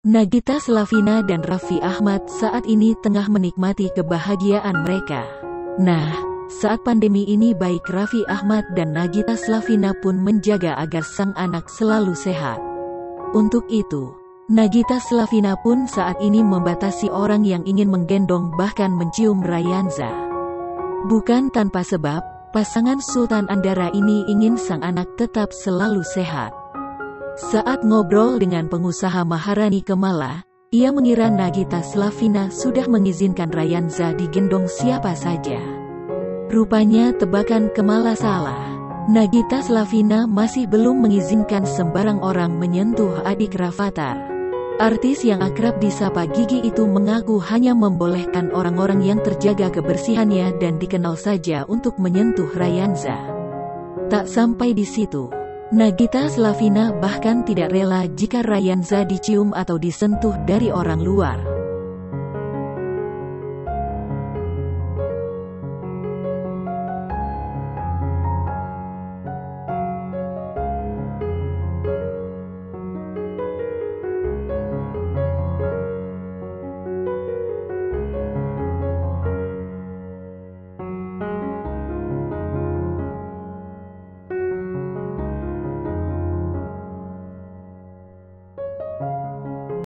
Nagita Slavina dan Raffi Ahmad saat ini tengah menikmati kebahagiaan mereka. Nah, saat pandemi ini baik Raffi Ahmad dan Nagita Slavina pun menjaga agar sang anak selalu sehat. Untuk itu, Nagita Slavina pun saat ini membatasi orang yang ingin menggendong bahkan mencium Rayanza. Bukan tanpa sebab, pasangan Sultan Andara ini ingin sang anak tetap selalu sehat. Saat ngobrol dengan pengusaha Maharani Kemala, ia mengira Nagita Slavina sudah mengizinkan Rayanza digendong siapa saja. Rupanya tebakan Kemala salah. Nagita Slavina masih belum mengizinkan sembarang orang menyentuh adik Rafathar. Artis yang akrab disapa Gigi itu mengaku hanya membolehkan orang-orang yang terjaga kebersihannya dan dikenal saja untuk menyentuh Rayanza. Tak sampai di situ, Nagita Slavina bahkan tidak rela jika Rayanza dicium atau disentuh dari orang luar.